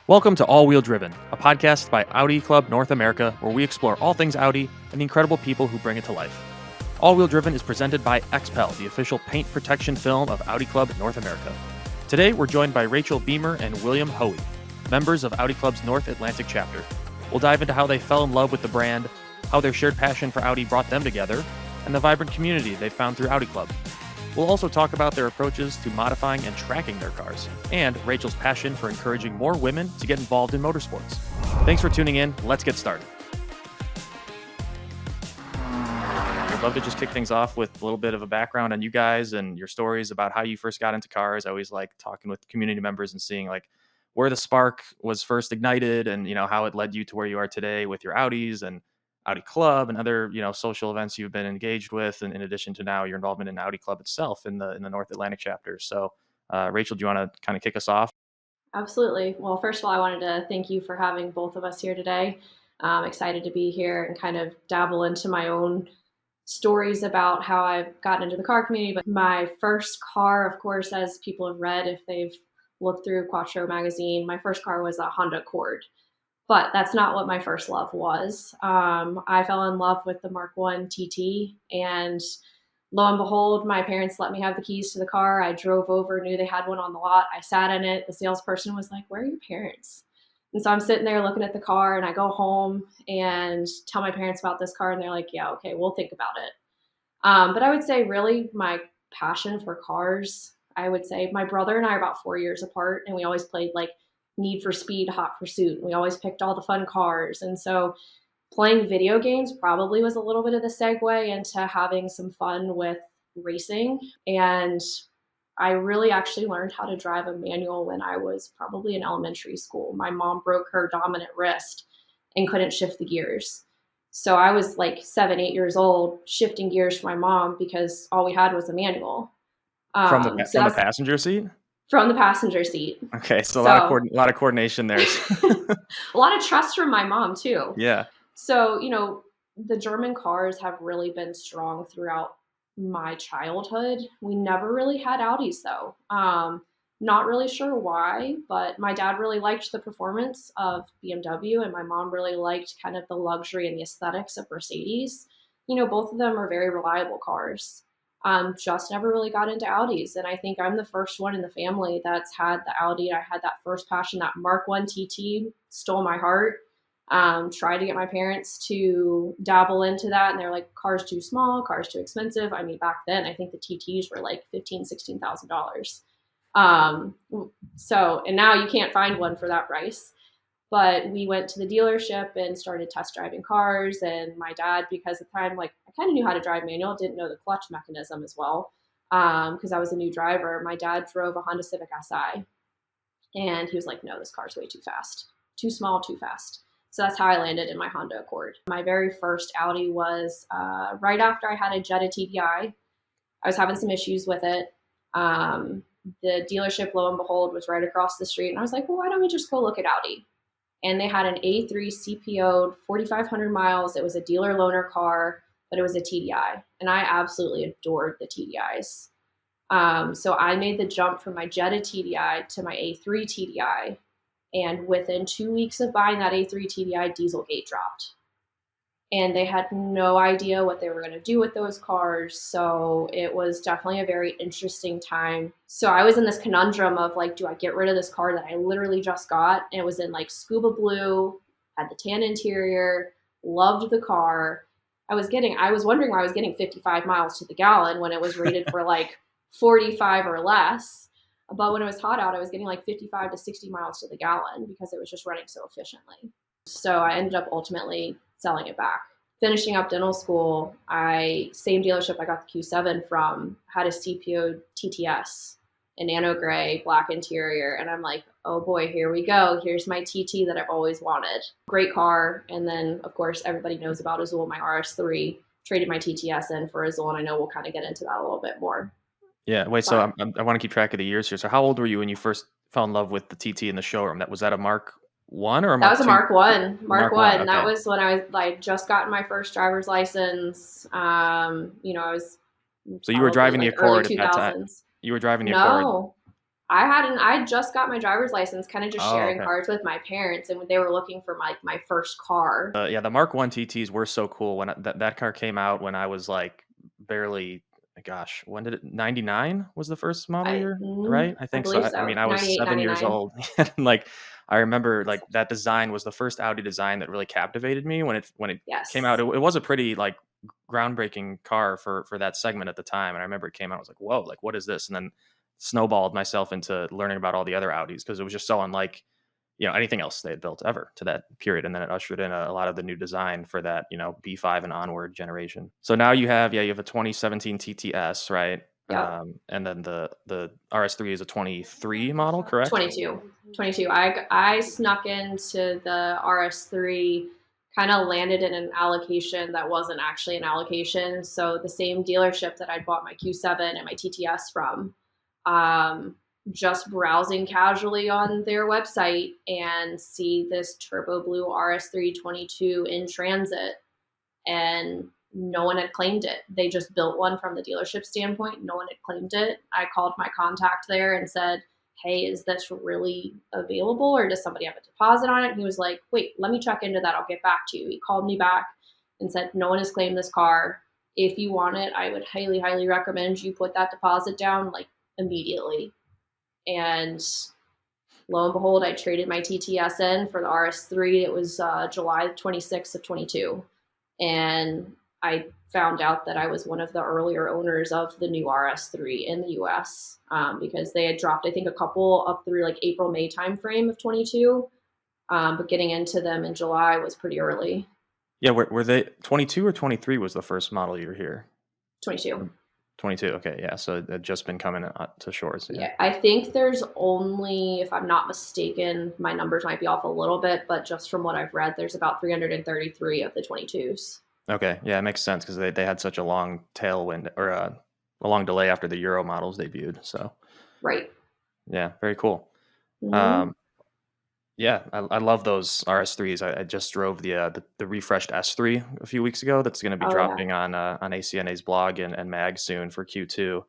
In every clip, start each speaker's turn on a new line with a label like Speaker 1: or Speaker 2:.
Speaker 1: Welcome to All Wheel Driven, a podcast by Audi Club North America, where we explore all things Audi and the incredible people who bring it to life. All Wheel Driven is presented by XPEL, the official paint protection film of Audi Club North America. Today, we're joined by Rachel Beamer and William Hoey, members of Audi Club's North Atlantic chapter. We'll dive into how they fell in love with the brand, how their shared passion for Audi brought them together, and the vibrant community they found through Audi Club. We'll also talk about their approaches to modifying and tracking their cars, and Rachel's passion for encouraging more women to get involved in motorsports. Thanks for tuning in. Let's get started. I'd love to just kick things off with a little bit of a background on you guys and your stories about how you first got into cars. I always like talking with community members and seeing like where the spark was first ignited and, how it led you to where you are today with your Audis and Audi Club and other, social events you've been engaged with, and in addition to now your involvement in Audi Club itself in the North Atlantic chapter. So, Rachel, do you want to kind of kick us off?
Speaker 2: Absolutely. Well, first of all, I wanted to thank you for having both of us here today. I'm excited to be here and kind of dabble into my own stories about how I've gotten into the car community. But my first car, of course, as people have read, if they've looked through Quattro magazine, my first car was a Honda Accord. But that's not what my first love was. I fell in love with the Mark I TT, and lo and behold, my parents let me have the keys to the car. I drove over, knew they had one on the lot. I sat in it. The salesperson was like, "Where are your parents?" And so I'm sitting there looking at the car, and I go home and tell my parents about this car, and they're like, "Yeah, okay, we'll think about it." But I would say really my passion for cars, I would say my brother and I are about 4 years apart, and we always played like Need for Speed, Hot Pursuit. We always picked all the fun cars. And so playing video games probably was a little bit of the segue into having some fun with racing. And I really actually learned how to drive a manual when I was probably in elementary school. My mom broke her dominant wrist and couldn't shift the gears. So I was like 7, 8 years old shifting gears for my mom because all we had was a manual.
Speaker 1: From the passenger seat?
Speaker 2: From the passenger seat.
Speaker 1: Okay, so a lot of coordination there.
Speaker 2: A lot of trust from my mom too.
Speaker 1: Yeah.
Speaker 2: So, the German cars have really been strong throughout my childhood. We never really had Audis though. Not really sure why, but my dad really liked the performance of BMW and my mom really liked kind of the luxury and the aesthetics of Mercedes. Both of them are very reliable cars. Just never really got into Audis. And I think I'm the first one in the family that's had the Audi. I had that first passion. That Mark I TT stole my heart. Tried to get my parents to dabble into that. And they're like, cars too small, cars too expensive. I mean, back then, I think the TTs were like $15,000, $16,000. And now you can't find one for that price. But we went to the dealership and started test driving cars. And my dad, because at the time, I kind of knew how to drive manual, didn't know the clutch mechanism as well. Because I was a new driver. My dad drove a Honda Civic Si. And he was like, "No, this car's way too fast. Too small, too fast." So that's how I landed in my Honda Accord. My very first Audi was right after I had a Jetta TDI. I was having some issues with it. The dealership, lo and behold, was right across the street. And I was like, well, why don't we just go look at Audi? And they had an A3 CPO'd 4,500 miles. It was a dealer loaner car, but it was a TDI. And I absolutely adored the TDIs. So I made the jump from my Jetta TDI to my A3 TDI. And within 2 weeks of buying that A3 TDI, Dieselgate dropped. And they had no idea what they were going to do with those cars. So it was definitely a very interesting time. So I was in this conundrum of do I get rid of this car that I literally just got? And it was in scuba blue, had the tan interior, loved the car. I was wondering why I was getting 55 miles to the gallon when it was rated for 45 or less. But when it was hot out, I was getting 55 to 60 miles to the gallon because it was just running so efficiently. So I ended up ultimately selling it back. Finishing up dental school, same dealership I got the Q7 from, had a CPO TTS, a nano gray, black interior. And I'm like, oh boy, here we go. Here's my TT that I've always wanted. Great car. And then, of course, everybody knows about Azul, my RS3. Traded my TTS in for Azul, and I know we'll kind of get into that a little bit more.
Speaker 1: Yeah, wait, so I want to keep track of the years here. So how old were you when you first fell in love with the TT in the showroom? Was that a Mark I or a Mark II?
Speaker 2: That was a Mark I. Mark I.
Speaker 1: Okay.
Speaker 2: That was when I was just gotten my first driver's license. I was.
Speaker 1: So you were driving the Accord at that time. You were driving the Accord.
Speaker 2: No, I just got my driver's license, kind of just
Speaker 1: Oh,
Speaker 2: sharing
Speaker 1: okay.
Speaker 2: cars with my parents, and they were looking for my first car.
Speaker 1: Yeah, the Mark 1 TTs were so cool when that car came out when I was like barely, gosh, when did it? 99 was the first model year, right? I
Speaker 2: I
Speaker 1: think so.
Speaker 2: believe
Speaker 1: I mean,
Speaker 2: so.
Speaker 1: I was
Speaker 2: 98,
Speaker 1: 7 years
Speaker 2: 99.
Speaker 1: old, and like I remember like that design was the first Audi design that really captivated me when it came out.
Speaker 2: Yes.
Speaker 1: It was a pretty like groundbreaking car for that segment at the time, and I remember it came out. I was like, whoa, like what is this? And then snowballed myself into learning about all the other Audis because it was just so unlike anything else they had built ever to that period. And then it ushered in a lot of the new design for that, B5 and onward generation. So now you have a 2017 TTS, right?
Speaker 2: Yep.
Speaker 1: And then the RS3 is a 23 model, correct?
Speaker 2: 22. 22. I snuck into the RS3, kind of landed in an allocation that wasn't actually an allocation. So the same dealership that I'd bought my Q7 and my TTS from, um, just browsing casually on their website and see this turbo blue RS322 in transit, and no one had claimed it. They just built one from the dealership standpoint. No one had claimed it. I called my contact there and said, hey, is this really available or does somebody have a deposit on it? And he was like, wait, let me check into that. I'll get back to you. He called me back and said, no one has claimed this car. If you want it, I would highly, highly recommend you put that deposit down like immediately. And lo and behold, I traded my TTS in for the RS3. It was July 26th of 22. And I found out that I was one of the earlier owners of the new RS3 in the US, because they had dropped, I think, a couple up through like April, May timeframe of 22. But getting into them in July was pretty early.
Speaker 1: Yeah, were they 22 or 23 was the first model year here?
Speaker 2: 22.
Speaker 1: 22. Okay, yeah. So it had just been coming to shores. Yeah.
Speaker 2: Yeah, I think there's only, if I'm not mistaken, my numbers might be off a little bit, but just from what I've read, there's about 333 of the 22s.
Speaker 1: Okay, yeah, it makes sense because they had such a long tailwind or a long delay after the Euro models debuted. So
Speaker 2: Right.
Speaker 1: yeah, very cool.
Speaker 2: Hmm.
Speaker 1: Um, yeah, I love those RS3s. I just drove the refreshed S3 a few weeks ago. That's going to be
Speaker 2: Oh, yeah.
Speaker 1: dropping on ACNA's blog and mag soon for Q2.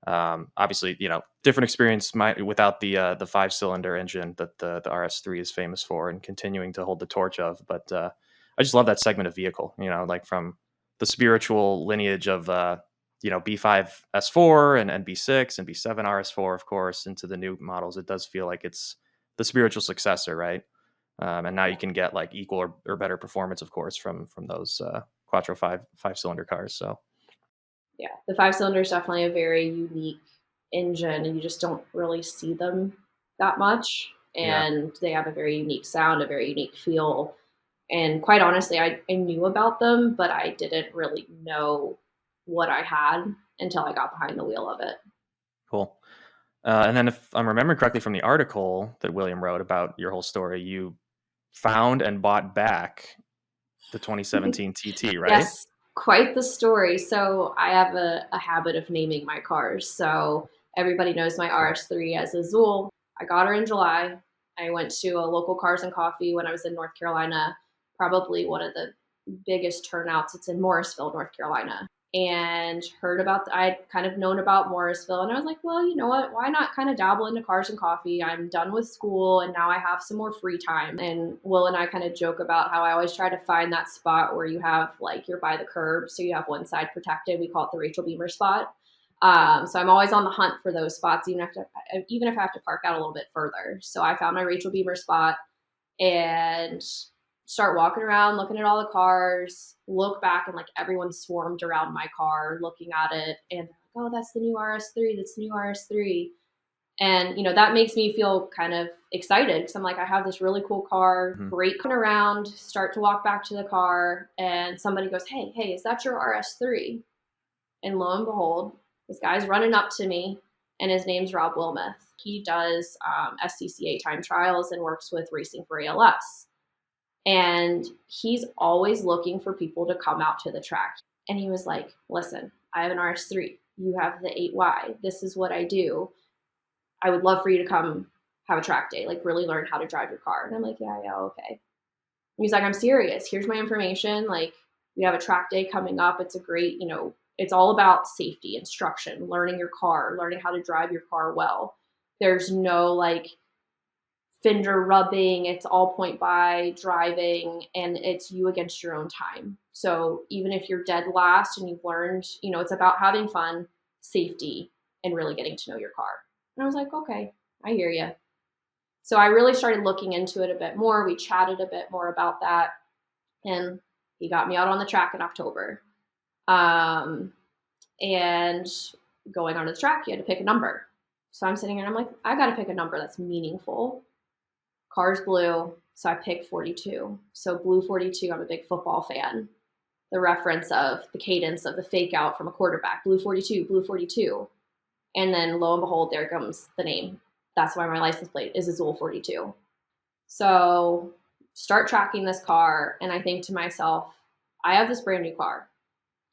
Speaker 1: Obviously, different experience without the 5-cylinder engine that the RS3 is famous for and continuing to hold the torch of. But I just love that segment of vehicle. Like from the spiritual lineage of B5 S4 and B6 and B7 RS4, of course, into the new models. It does feel like it's the spiritual successor, right? And now you can get like equal or better performance, of course, from those Quattro five-cylinder cars. So
Speaker 2: Yeah, the 5 cylinder is definitely a very unique engine, and you just don't really see them that much.
Speaker 1: yeah,
Speaker 2: And they have a very unique sound, a very unique feel. And quite honestly, I knew about them, but I didn't really know what I had until I got behind the wheel of it.
Speaker 1: cool. And then, if I'm remembering correctly from the article that William wrote about your whole story, you found and bought back the 2017 TT, right?
Speaker 2: Yes, quite the story. So I have a habit of naming my cars. So everybody knows my RS3 as Azul. I got her in July. I went to a local Cars and Coffee when I was in North Carolina, probably one of the biggest turnouts. It's in Morrisville, North Carolina. And heard about, I'd kind of known about Morrisville. And I was like, well, you know what? Why not kind of dabble into Cars and Coffee? I'm done with school and now I have some more free time. And Will and I kind of joke about how I always try to find that spot where you have like you're by the curb. So you have one side protected. We call it the Rachel Beamer spot. So I'm always on the hunt for those spots, even if I have to park out a little bit further. So I found my Rachel Beamer spot and start walking around, looking at all the cars, look back, and like everyone swarmed around my car looking at it. And they're like, oh, that's the new RS3. That's the new RS3. And, that makes me feel kind of excited because I'm like, I have this really cool car,
Speaker 1: Mhm.
Speaker 2: great coming around, start to walk back to the car. And somebody goes, hey, is that your RS3? And lo and behold, this guy's running up to me, and his name's Rob Wilmoth. He does SCCA time trials and works with Racing for ALS. And he's always looking for people to come out to the track. And he was like, listen, I have an RS3. You have the 8Y. This is what I do. I would love for you to come have a track day, like really learn how to drive your car. And I'm like, yeah, okay. And he's like, I'm serious. Here's my information. Like, we have a track day coming up. It's a great, it's all about safety, instruction, learning your car, learning how to drive your car well. There's no like fender rubbing. It's all point by driving, and it's you against your own time. So even if you're dead last and you've learned, it's about having fun, safety, and really getting to know your car. And I was like, okay, I hear you. So I really started looking into it a bit more. We chatted a bit more about that, and he got me out on the track in October. And going onto the track, you had to pick a number. So I'm sitting here and I'm like, I got to pick a number that's meaningful. Car's blue, so I picked 42. So blue 42, I'm a big football fan. The reference of the cadence of the fake out from a quarterback, blue 42, blue 42. And then lo and behold, there comes the name. That's why my license plate is Azul 42. So start tracking this car, and I think to myself, I have this brand new car.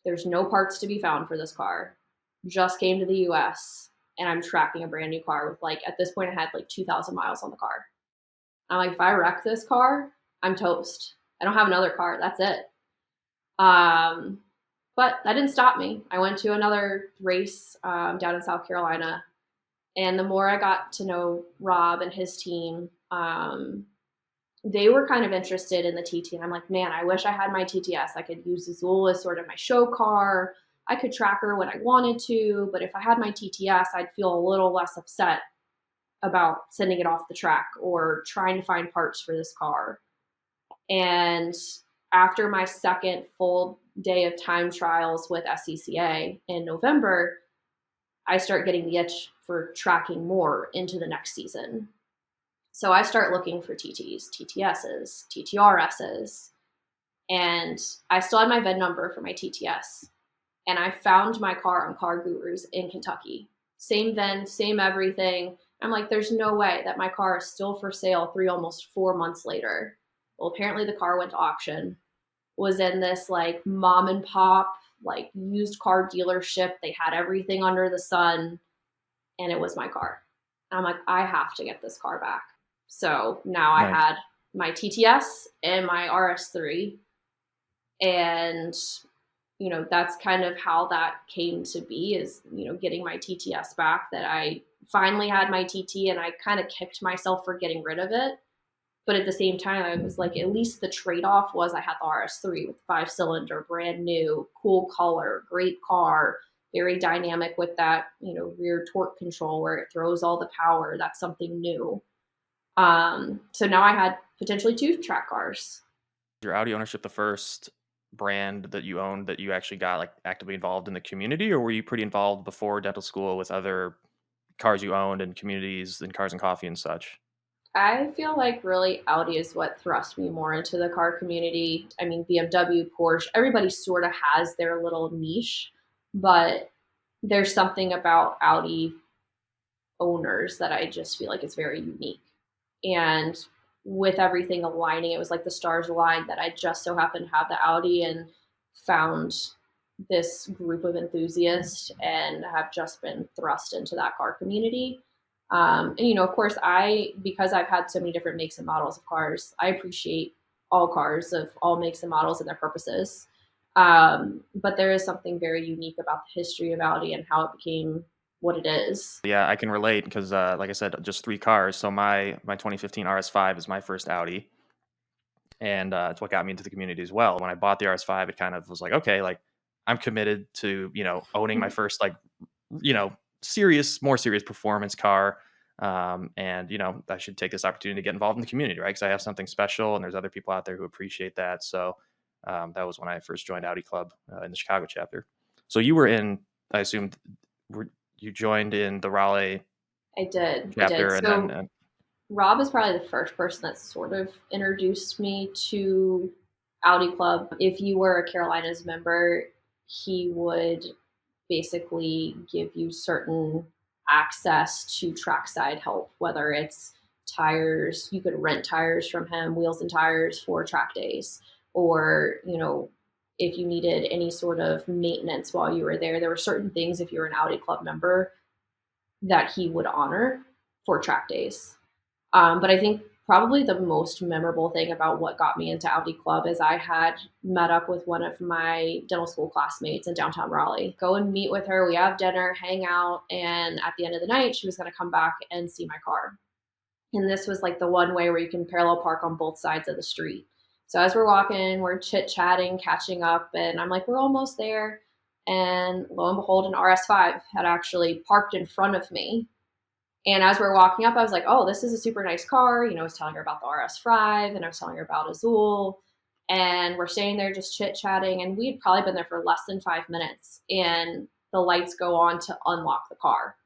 Speaker 2: There's no parts to be found for this car. Just came to the US, and I'm tracking a brand new car with like, at this point I had like 2,000 miles on the car. I'm like, if I wreck this car, I'm toast. I don't have another car. That's it. But that didn't stop me. I went to another race down in South Carolina, and the more I got to know Rob and his team, they were kind of interested in the TT. And I'm like, man, I wish I had my TTS. I could use Azul as sort of my show car. I could track her when I wanted to, but if I had my TTS, I'd feel a little less upset about sending it off the track or trying to find parts for this car. And after my second full day of time trials with SCCA in November, I start getting the itch for tracking more into the next season. So I start looking for TTs, TTSs, TTRSs, and I still had my VIN number for my TTS. And I found my car on Car Gurus in Kentucky. Same VIN, same everything. I'm like, there's no way that my car is still for sale almost 4 months later. Well, apparently the car went to auction, was in this like mom and pop, like used car dealership. They had everything under the sun, and it was my car. I'm like, I have to get this car back. So now I had my TTS and my RS3, and that's kind of how that came to be, is getting my TTS back. That I finally had my TT, and I kind of kicked myself for getting rid of it. But at the same time, I was like, at least the trade-off was I had the RS3 with 5-cylinder, brand new, cool color, great car, very dynamic with that, rear torque control where it throws all the power. That's something new. So now I had potentially 2 track cars.
Speaker 1: Your Audi ownership the first brand that you owned that you actually got like actively involved in the community, or were you pretty involved before dental school with other cars you owned and communities and Cars and Coffee and such?
Speaker 2: I feel like really Audi is what thrust me more into the car community. I mean, BMW, Porsche, everybody sort of has their little niche, but there's something about Audi owners that I just feel like it's very unique. And with everything aligning, it was like the stars aligned that I just so happened to have the Audi and found this group of enthusiasts and have just been thrust into that car community. And of course, because I've had so many different makes and models of cars, I appreciate all cars of all makes and models and their purposes. But there is something very unique about the history of Audi and how it became what it is.
Speaker 1: Yeah, I can relate because, like I said, just 3 cars. So my 2015 RS5 is my first Audi, and it's what got me into the community as well. When I bought the RS5, it kind of was like, okay, like I'm committed to owning my first like more serious performance car, and I should take this opportunity to get involved in the community, right? Because I have something special, and there's other people out there who appreciate that. So that was when I first joined Audi Club in the Chicago chapter. So you were in, I assume, you joined in the Raleigh.
Speaker 2: I did.
Speaker 1: Chapter,
Speaker 2: I did.
Speaker 1: and
Speaker 2: so
Speaker 1: then
Speaker 2: Rob is probably the first person that sort of introduced me to Audi Club. If you were a Carolinas member, he would basically give you certain access to trackside help, whether it's tires, you could rent tires from him, wheels and tires for track days, or, if you needed any sort of maintenance while you were there were certain things, if you were an Audi Club member, that he would honor for track days. But I think Probably the most memorable thing about what got me into Audi Club is I had met up with one of my dental school classmates in downtown Raleigh. Go and meet with her. We have dinner, hang out, and at the end of the night, she was going to come back and see my car. And this was like the one way where you can parallel park on both sides of the street. So as we're walking, we're chit chatting, catching up, and I'm like, we're almost there. And lo and behold, an RS5 had actually parked in front of me. And as we're walking up, I was like, oh, this is a super nice car. I was telling her about the RS5 and I was telling her about Azul. And we're staying there just chit chatting. And we'd probably been there for less than 5 minutes. And the lights go on to unlock the car.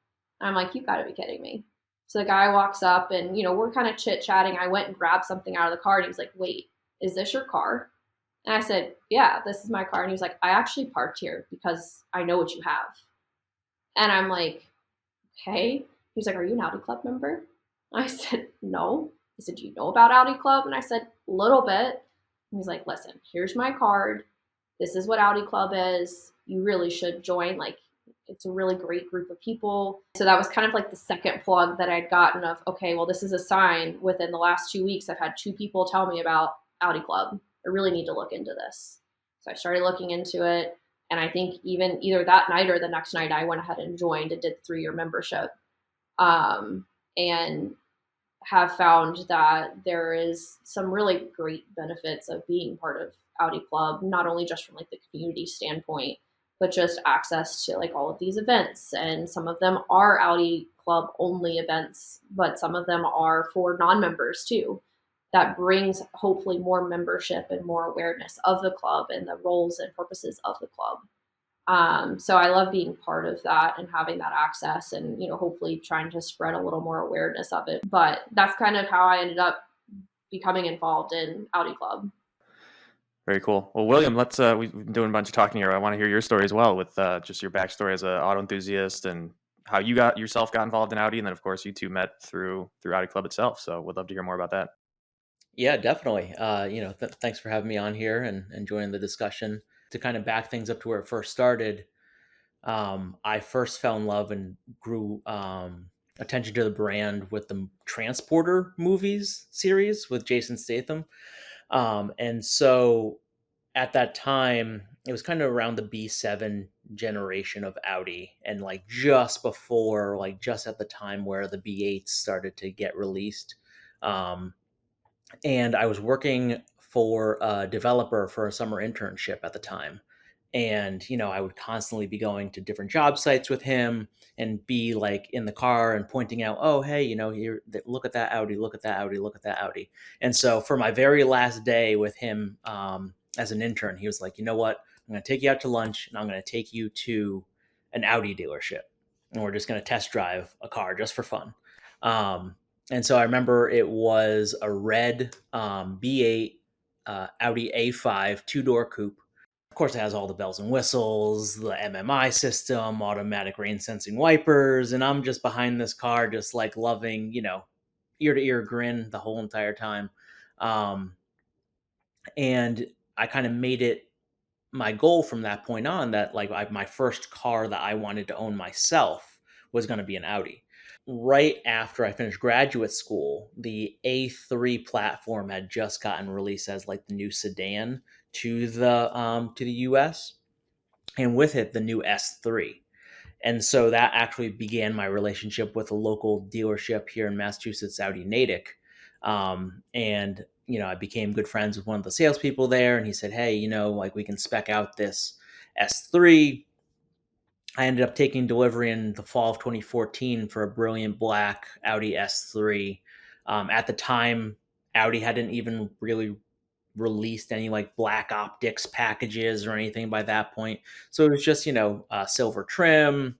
Speaker 2: And I'm like, you got to be kidding me. So the guy walks up and, we're kind of chit chatting. I went and grabbed something out of the car and he was like, wait, is this your car? And I said, yeah, this is my car. And he was like, I actually parked here because I know what you have. And I'm like, okay. He's like, are you an Audi Club member? I said, no. He said, do you know about Audi Club? And I said, a little bit. And he's like, listen, here's my card. This is what Audi Club is. You really should join. Like, it's a really great group of people. So that was kind of like the second plug that I'd gotten of, okay, well, this is a sign. Within the last 2 weeks, I've had 2 people tell me about Audi Club. I really need to look into this. So I started looking into it. And I think even either that night or the next night, I went ahead and joined and did the 3-year membership. And have found that there is some really great benefits of being part of Audi Club, not only just from like the community standpoint, but just access to like all of these events. And some of them are Audi Club only events, but some of them are for non-members too. That brings hopefully more membership and more awareness of the club and the roles and purposes of the club. So I love being part of that and having that access and, hopefully trying to spread a little more awareness of it. But that's kind of how I ended up becoming involved in Audi Club.
Speaker 1: Very cool. Well, William, we've been doing a bunch of talking here. I want to hear your story as well with just your backstory as an auto enthusiast and how you got involved in Audi. And then, of course, you two met through Audi Club itself. So would love to hear more about that.
Speaker 3: Yeah, definitely. Thanks for having me on here and joining the discussion. To kind of back things up to where it first started, I first fell in love and grew attention to the brand with the Transporter movies series with Jason Statham. And so at that time, it was kind of around the B7 generation of Audi, and like just before, like just at the time where the B8s started to get released. And I was working for a developer for a summer internship at the time. And, I would constantly be going to different job sites with him and be like in the car and pointing out, oh, hey, here, look at that Audi, look at that Audi, look at that Audi. And so for my very last day with him as an intern, he was like, you know what? I'm going to take you out to lunch and I'm going to take you to an Audi dealership. And we're just going to test drive a car just for fun. And so I remember it was a red B8 Audi A5 2-door coupe. Of course, it has all the bells and whistles, the MMI system, automatic rain sensing wipers, and I'm just behind this car, just like loving, ear to ear grin the whole entire time. And I kind of made it my goal from that point on that like my first car that I wanted to own myself was going to be an Audi. Right after I finished graduate school, the A3 platform had just gotten released as like the new sedan to the US, and with it the new S3. And so that actually began my relationship with a local dealership here in Massachusetts, Audi Natick. And I became good friends with one of the salespeople there, and he said, "Hey, like we can spec out this S3." I ended up taking delivery in the fall of 2014 for a brilliant black Audi S3. At the time, Audi hadn't even really released any like black optics packages or anything by that point. So it was just, silver trim,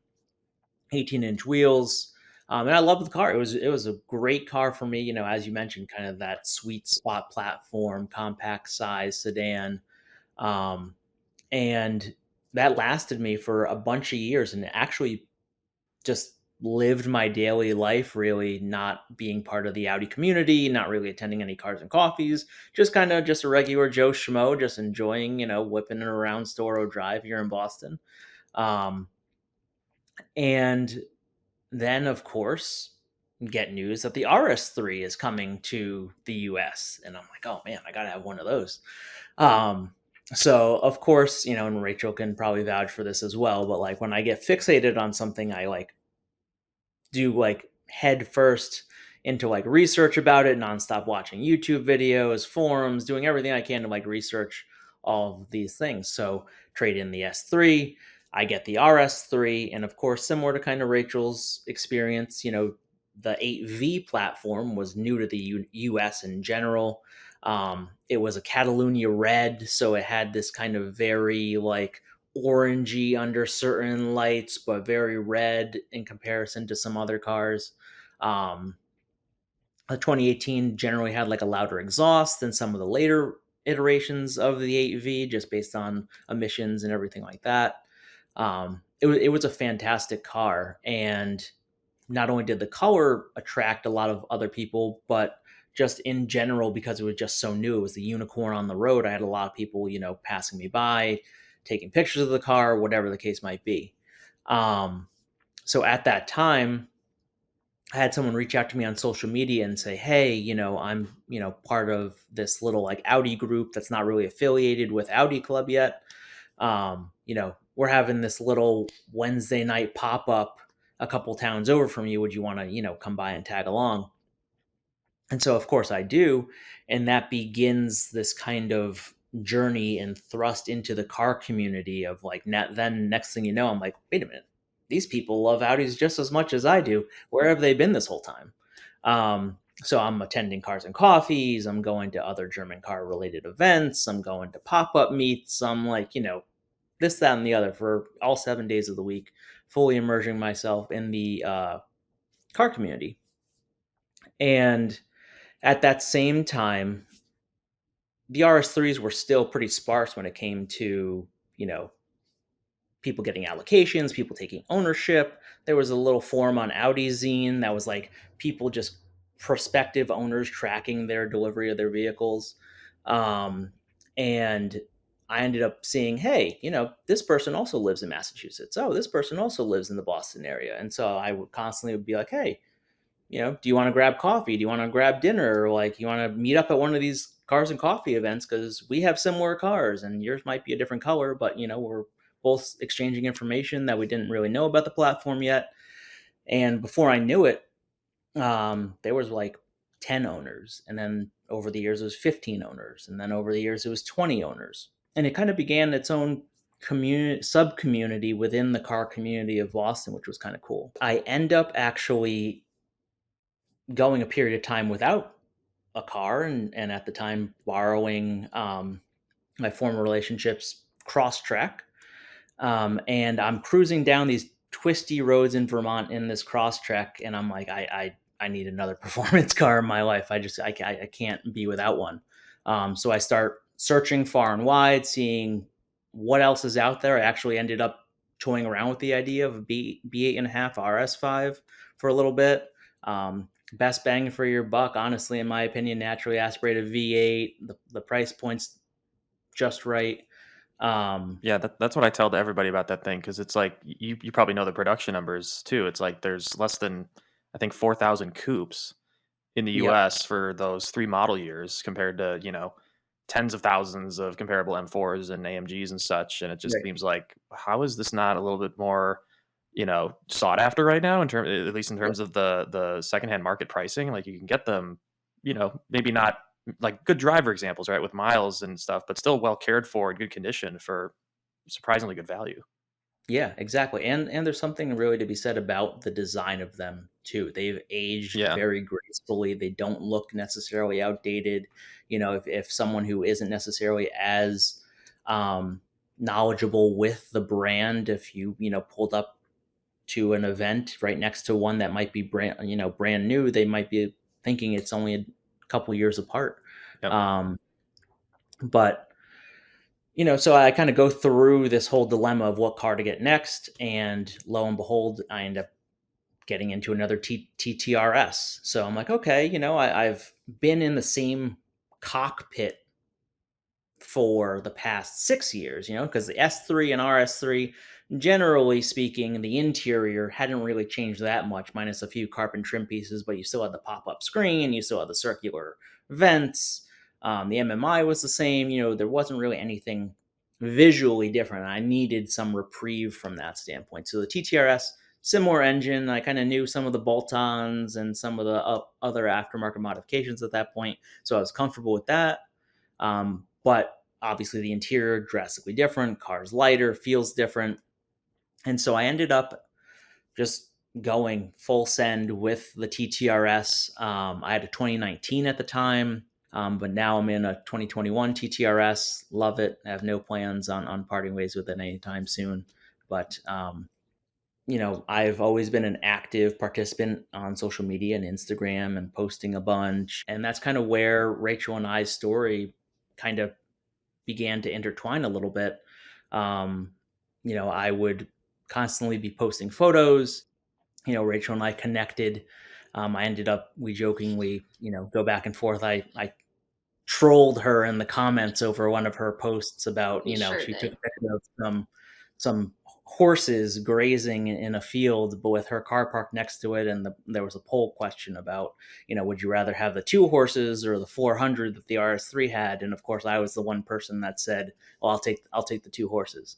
Speaker 3: 18-inch wheels. And I loved the car. It was a great car for me, as you mentioned, kind of that sweet spot platform, compact size sedan. And that lasted me for a bunch of years and actually just lived my daily life really not being part of the Audi community, not really attending any cars and coffees, just kind of just a regular Joe Schmo, just enjoying, whipping it around Storrow Drive here in Boston. And then, of course, get news that the RS3 is coming to the US. And I'm like, oh man, I got to have one of those. So of course, and Rachel can probably vouch for this as well, but like when I get fixated on something, I like do like head first into like research about it, nonstop watching YouTube videos, forums, doing everything I can to like research all of these things. So trade in the S3, I get the RS3, and of course, similar to kind of Rachel's experience, the 8V platform was new to the US in general. It was a Catalunya red, so it had this kind of very like orangey under certain lights, but very red in comparison to some other cars. The 2018 generally had like a louder exhaust than some of the later iterations of the 8V, just based on emissions and everything like that. It was a fantastic car, and not only did the color attract a lot of other people, but just in general, because it was just so new, it was the unicorn on the road. I had a lot of people, passing me by, taking pictures of the car, whatever the case might be. So at that time, I had someone reach out to me on social media and say, hey, I'm, part of this little like Audi group that's not really affiliated with Audi Club yet. We're having this little Wednesday night pop up a couple towns over from you. Would you want to, come by and tag along? And so, of course, I do. And that begins this kind of journey and thrust into the car community of like, then next thing you know, I'm like, wait a minute, these people love Audis just as much as I do. Where have they been this whole time? So I'm attending Cars and Coffees. I'm going to other German car related events. I'm going to pop up meets. I'm like, this, that, and the other for all 7 days of the week, fully immersing myself in the car community. And at that same time, the RS3s were still pretty sparse when it came to, people getting allocations, people taking ownership. There was a little forum on Audi Zine that was like people just prospective owners tracking their delivery of their vehicles. And I ended up seeing, hey, this person also lives in Massachusetts. Oh, this person also lives in the Boston area. And so I would constantly be like, hey, do you want to grab coffee? Do you want to grab dinner? Or like, you want to meet up at one of these Cars and Coffee events? Because we have similar cars and yours might be a different color, but, we're both exchanging information that we didn't really know about the platform yet. And before I knew it, there was like 10 owners. And then over the years, it was 15 owners. And then over the years, it was 20 owners. And it kind of began its own sub community within the car community of Boston, which was kind of cool. I end up actually going a period of time without a car, and at the time borrowing my former relationship's Crosstrek. And I'm cruising down these twisty roads in Vermont in this Crosstrek, and I'm like, I need another performance car in my life. I can't be without one. So I start searching far and wide, seeing what else is out there. I actually ended up toying around with the idea of a B8.5 RS5 for a little bit. Best bang for your buck, honestly, in my opinion, naturally aspirated V8. The price point's just right.
Speaker 1: Yeah, that's what I tell to everybody about that thing, because it's like you probably know the production numbers too. It's like there's less than, I think, 4,000 coupes in the
Speaker 3: Yep.
Speaker 1: US for those 3 model years compared to, tens of thousands of comparable M4s and AMGs and such. And it just
Speaker 3: Right.
Speaker 1: seems like, how is this not a little bit more, sought after right now, at least in terms of the secondhand market pricing? Like you can get them, maybe not like good driver examples, right, with miles and stuff, but still well cared for in good condition for surprisingly good value.
Speaker 3: Yeah, exactly. And there's something really to be said about the design of them too. They've aged
Speaker 1: Yeah.
Speaker 3: very gracefully. They don't look necessarily outdated. If someone who isn't necessarily as knowledgeable with the brand, if you, pulled up to an event right next to one that might be brand new, they might be thinking it's only a couple years apart.
Speaker 1: Yep.
Speaker 3: But so I kind of go through this whole dilemma of what car to get next, and lo and behold, I end up getting into another TTRS. So I'm like, okay, I've been in the same cockpit for the past 6 years, because the S3 and RS3, generally speaking, the interior hadn't really changed that much, minus a few carbon trim pieces, but you still had the pop-up screen, you still had the circular vents, the MMI was the same, there wasn't really anything visually different. I needed some reprieve from that standpoint. So the TTRS, similar engine, I kind of knew some of the bolt-ons and some of the other aftermarket modifications at that point, so I was comfortable with that. But obviously the interior drastically different, car's lighter, feels different. And so I ended up just going full send with the TTRS. I had a 2019 at the time, but now I'm in a 2021 TTRS. Love it. I have no plans on parting ways with it anytime soon. But, I've always been an active participant on social media and Instagram and posting a bunch. And that's kind of where Rachel and I's story kind of began to intertwine a little bit. I would constantly be posting photos. Rachel and I connected. We jokingly, go back and forth. I trolled her in the comments over one of her posts about,
Speaker 2: We sure
Speaker 3: she took
Speaker 2: did.
Speaker 3: a picture of some horses grazing in a field, but with her car parked next to it. And there was a poll question about, would you rather have the 2 horses or the 400 that the RS3 had? And of course, I was the one person that said, well, I'll take the 2 horses.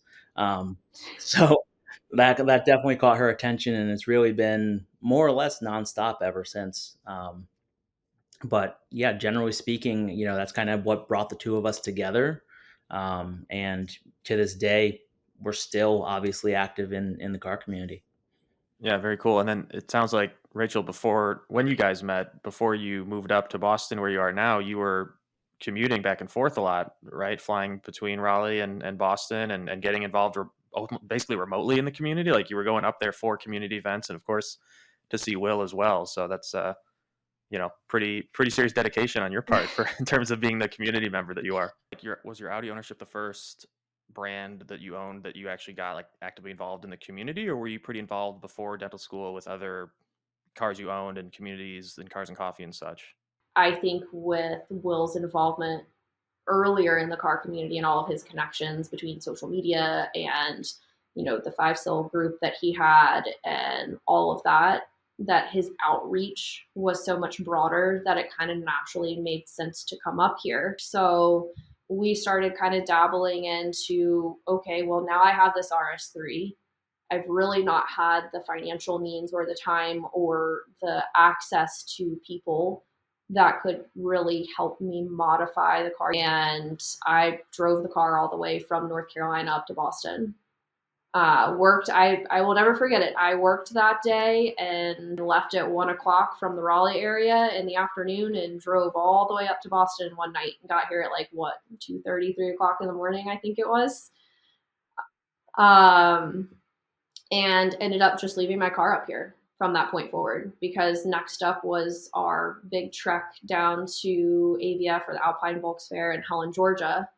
Speaker 3: So that definitely caught her attention, and it's really been more or less nonstop ever since. But yeah, generally speaking, that's kind of what brought the two of us together. And to this day, we're still obviously active in the car community.
Speaker 1: Yeah, very cool. And then it sounds like, Rachel, when you guys met, before you moved up to Boston where you are now, you were commuting back and forth a lot, right? Flying between Raleigh and Boston, and getting involved basically remotely in the community. Like, you were going up there for community events and of course to see Will as well. So that's pretty serious dedication on your part for in terms of being the community member that you are. Like, was your Audi ownership the first brand that you owned that you actually got like actively involved in the community, or were you pretty involved before dental school with other cars you owned and communities and Cars and Coffee and such?
Speaker 2: I think with Will's involvement earlier in the car community and all of his connections between social media and the 5 Sil group that he had and all of that his outreach was so much broader that it kind of naturally made sense to come up here. So we started kind of dabbling into, okay, well, now I have this RS3. I've really not had the financial means or the time or the access to people that could really help me modify the car. And I drove the car all the way from North Carolina up to Boston. I will never forget it. I worked that day and left at 1 o'clock from the Raleigh area in the afternoon and drove all the way up to Boston one night and got here at 2:30, 3 o'clock in the morning, I think it was. And ended up just leaving my car up here from that point forward, because next up was our big trek down to AVF, or the Alpine Volks Fair in Helen, Georgia.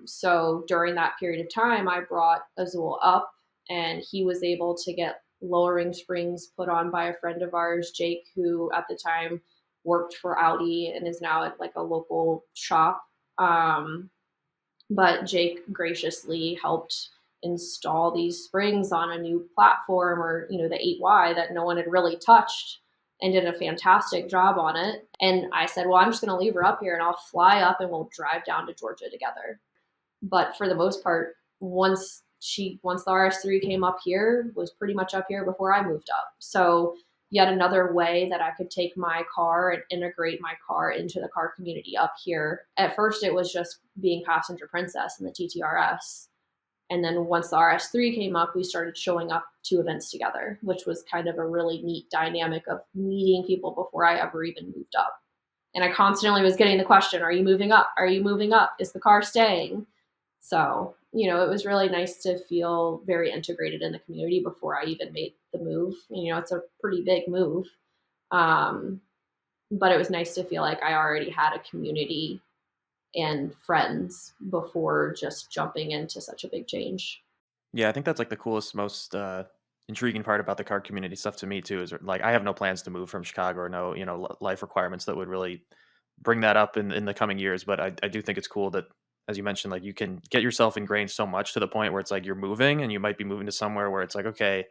Speaker 2: So during that period of time, I brought Azul up, and he was able to get lowering springs put on by a friend of ours, Jake, who at the time worked for Audi and is now at a local shop. But Jake graciously helped install these springs on a new platform, or the 8Y that no one had really touched, and did a fantastic job on it. And I said, well, I'm just going to leave her up here and I'll fly up and we'll drive down to Georgia together. But for the most part, once the RS3 came up here, was pretty much up here before I moved up. So yet another way that I could take my car and integrate my car into the car community up here. At first, it was just being passenger princess in the TTRS. And then once the RS3 came up, we started showing up to events together, which was kind of a really neat dynamic of meeting people before I ever even moved up. And I constantly was getting the question, are you moving up? Are you moving up? Is the car staying? So, it was really nice to feel very integrated in the community before I even made the move. It's a pretty big move. But it was nice to feel like I already had a community and friends before just jumping into such a big change.
Speaker 1: Yeah, I think that's like the coolest, most intriguing part about the car community stuff to me too. Is like, I have no plans to move from Chicago, or no life requirements that would really bring that up in the coming years, but I do think it's cool that, as you mentioned, like you can get yourself ingrained so much to the point where it's like you're moving and you might be moving to somewhere where it's like, okay,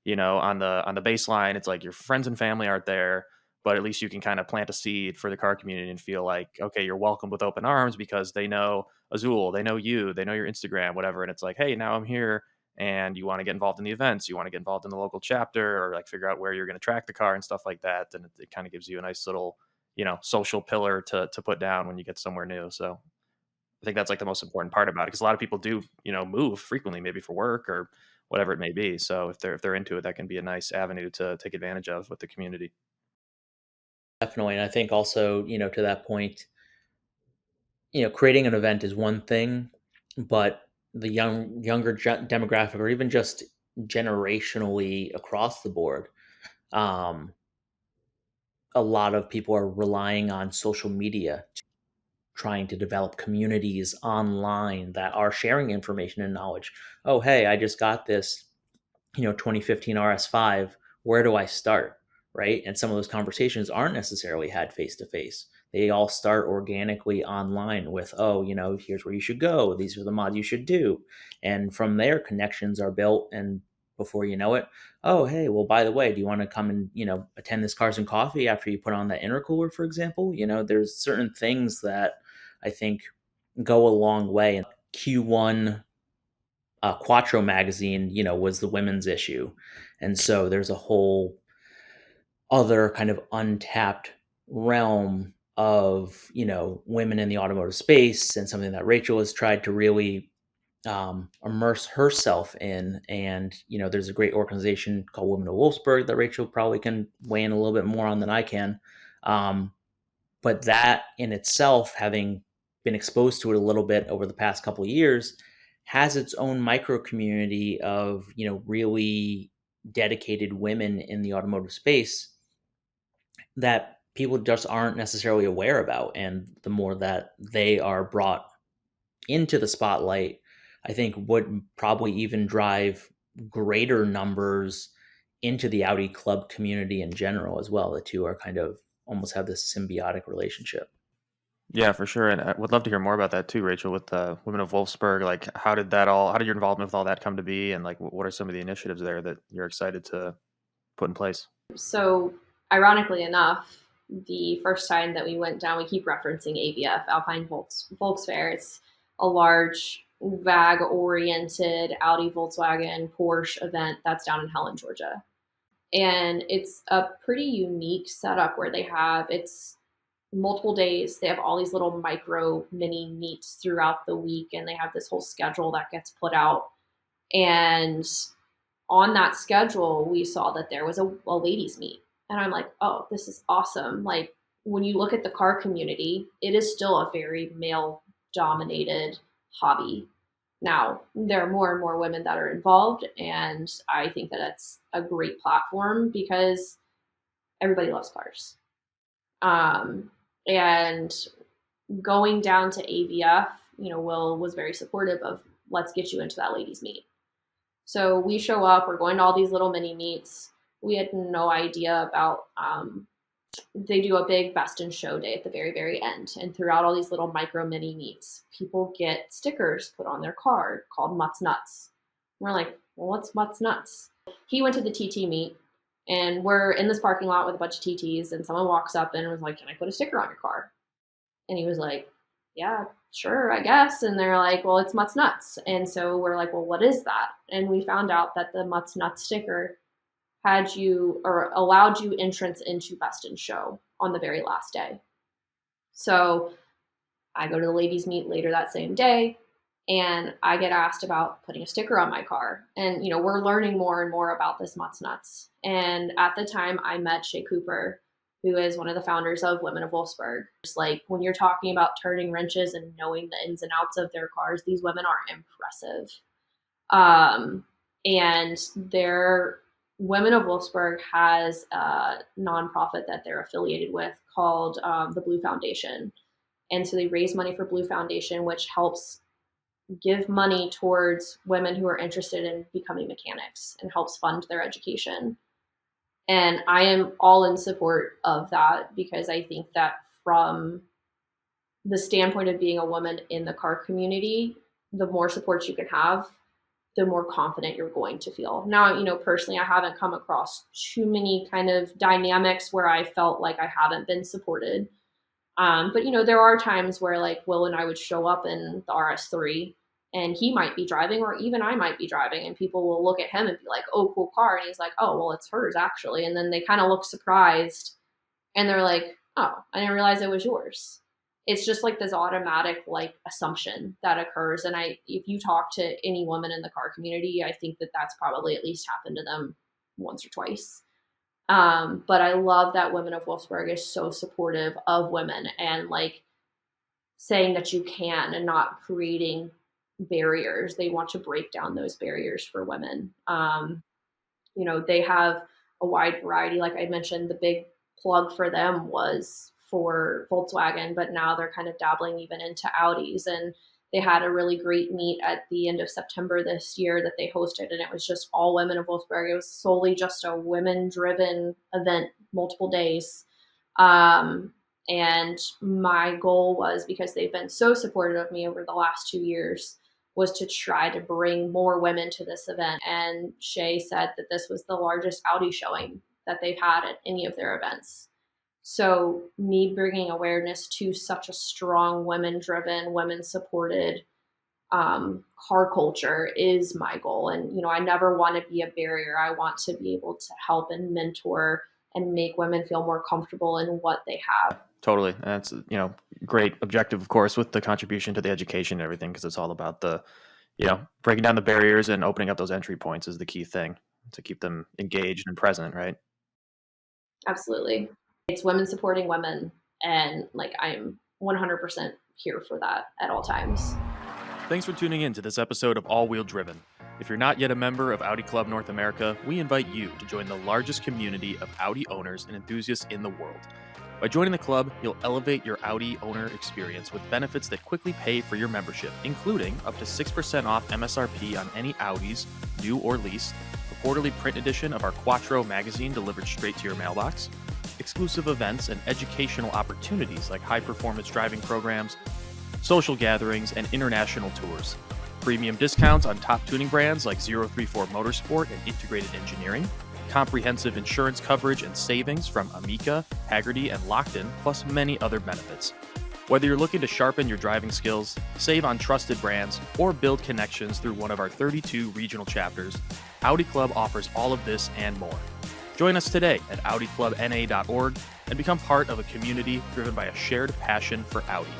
Speaker 1: on the baseline, it's like your friends and family aren't there, but at least you can kind of plant a seed for the car community and feel like, okay, you're welcomed with open arms because they know Azul, they know you, they know your Instagram, whatever. And it's like, hey, now I'm here and you want to get involved in the events, you want to get involved in the local chapter or like figure out where you're going to track the car and stuff like that. And it kind of gives you a nice little, social pillar to put down when you get somewhere new. So I think that's like the most important part about it because a lot of people do, move frequently, maybe for work or whatever it may be. So if they're into it, that can be a nice avenue to take advantage of with the community.
Speaker 3: Definitely. And I think also, to that point, creating an event is one thing, but the younger demographic, or even just generationally across the board, um, a lot of people are relying on social media, trying to develop communities online that are sharing information and knowledge. Oh, hey, I just got this 2015 RS5, where do I start? Right. And some of those conversations aren't necessarily had face to face. They all start organically online with, oh, here's where you should go. These are the mods you should do. And from there, connections are built. And before you know it, oh, hey, well, by the way, do you want to come and, attend this Cars and Coffee after you put on that intercooler, for example? There's certain things that I think go a long way. And Q1 Quattro magazine, was the women's issue. And so there's a whole other kind of untapped realm of, women in the automotive space, and something that Rachel has tried to really immerse herself in. And, there's a great organization called Women of Wolfsburg that Rachel probably can weigh in a little bit more on than I can. But that in itself, having been exposed to it a little bit over the past couple of years, has its own micro community of, really dedicated women in the automotive space that people just aren't necessarily aware about. And the more that they are brought into the spotlight, I think would probably even drive greater numbers into the Audi Club community in general as well. The two are kind of almost have this symbiotic relationship.
Speaker 1: Yeah, for sure. And I would love to hear more about that too, Rachel, with the Women of Wolfsburg. Like, how did your involvement with all that come to be? And like, what are some of the initiatives there that you're excited to put in place?
Speaker 2: So, ironically enough, the first time that we went down, we keep referencing AVF, Alpine Volksfair. It's a large VAG oriented Audi, Volkswagen, Porsche event that's down in Helen, Georgia. And it's a pretty unique setup where it's multiple days. They have all these little micro mini meets throughout the week, and they have this whole schedule that gets put out. And on that schedule, we saw that there was a ladies' meet. And I'm like, oh, this is awesome. Like, when you look at the car community, it is still a very male dominated hobby. Now, there are more and more women that are involved, and I think that that's a great platform because everybody loves cars. And going down to AVF, Will was very supportive of, let's get you into that ladies' meet. So we show up, we're going to all these little mini meets. We had no idea about, they do a big best in show day at the very, very end. And throughout all these little micro mini meets, people get stickers put on their car called Mutt's Nuts. And we're like, well, what's Mutt's Nuts? He went to the TT meet, and we're in this parking lot with a bunch of TTs, and someone walks up and was like, can I put a sticker on your car? And he was like, yeah, sure, I guess. And they're like, well, it's Mutt's Nuts. And so we're like, well, what is that? And we found out that the Mutt's Nuts sticker had you, or allowed you, entrance into Best in Show on the very last day. So I go to the ladies' meet later that same day, and I get asked about putting a sticker on my car. And, we're learning more and more about this Mutt's Nuts. And at the time, I met Shay Cooper, who is one of the founders of Women of Wolfsburg. Just like, when you're talking about turning wrenches and knowing the ins and outs of their cars, these women are impressive. And their Women of Wolfsburg has a nonprofit that they're affiliated with called the Blue Foundation. And so they raise money for Blue Foundation, which helps give money towards women who are interested in becoming mechanics and helps fund their education. And I am all in support of that because I think that from the standpoint of being a woman in the car community, the more support you can have, the more confident you're going to feel. Now, personally, I haven't come across too many kind of dynamics where I felt like I haven't been supported. But there are times where like Will and I would show up in the RS3 and he might be driving or even I might be driving and people will look at him and be like, "Oh, cool car." And he's like, "Oh, well, it's hers actually." And then they kind of look surprised and they're like, "Oh, I didn't realize it was yours." It's just like this automatic like assumption that occurs. And if you talk to any woman in the car community, I think that that's probably at least happened to them once or twice. But I love that Women of Wolfsburg is so supportive of women and like saying that you can and not creating barriers. They want to break down those barriers for women. They have a wide variety. Like I mentioned, the big plug for them was for Volkswagen, but now they're kind of dabbling even into Audis. And they had a really great meet at the end of September this year that they hosted, and it was just all women of Wolfsburg. It was solely just a women-driven event, multiple days. And my goal was, because they've been so supportive of me over the last 2 years, was to try to bring more women to this event. And Shay said that this was the largest Audi showing that they've had at any of their events. So me bringing awareness to such a strong women-driven, women-supported car culture is my goal. And, I never want to be a barrier. I want to be able to help and mentor and make women feel more comfortable in what they have.
Speaker 1: Totally. And that's, great objective, of course, with the contribution to the education and everything, because it's all about the, breaking down the barriers and opening up those entry points is the key thing to keep them engaged and present, right?
Speaker 2: Absolutely. It's women supporting women. And like, I'm 100% here for that at all times.
Speaker 1: Thanks for tuning in to this episode of All Wheel Driven. If you're not yet a member of Audi Club North America, we invite you to join the largest community of Audi owners and enthusiasts in the world. By joining the club, you'll elevate your Audi owner experience with benefits that quickly pay for your membership, including up to 6% off MSRP on any Audis, new or leased, a quarterly print edition of our Quattro magazine delivered straight to your mailbox, exclusive events and educational opportunities like high-performance driving programs, social gatherings, and international tours, premium discounts on top tuning brands like 034 Motorsport and Integrated Engineering, comprehensive insurance coverage and savings from Amica, Hagerty, and Lockton, plus many other benefits. Whether you're looking to sharpen your driving skills, save on trusted brands, or build connections through one of our 32 regional chapters, Audi Club offers all of this and more. Join us today at AudiClubNA.org and become part of a community driven by a shared passion for Audi.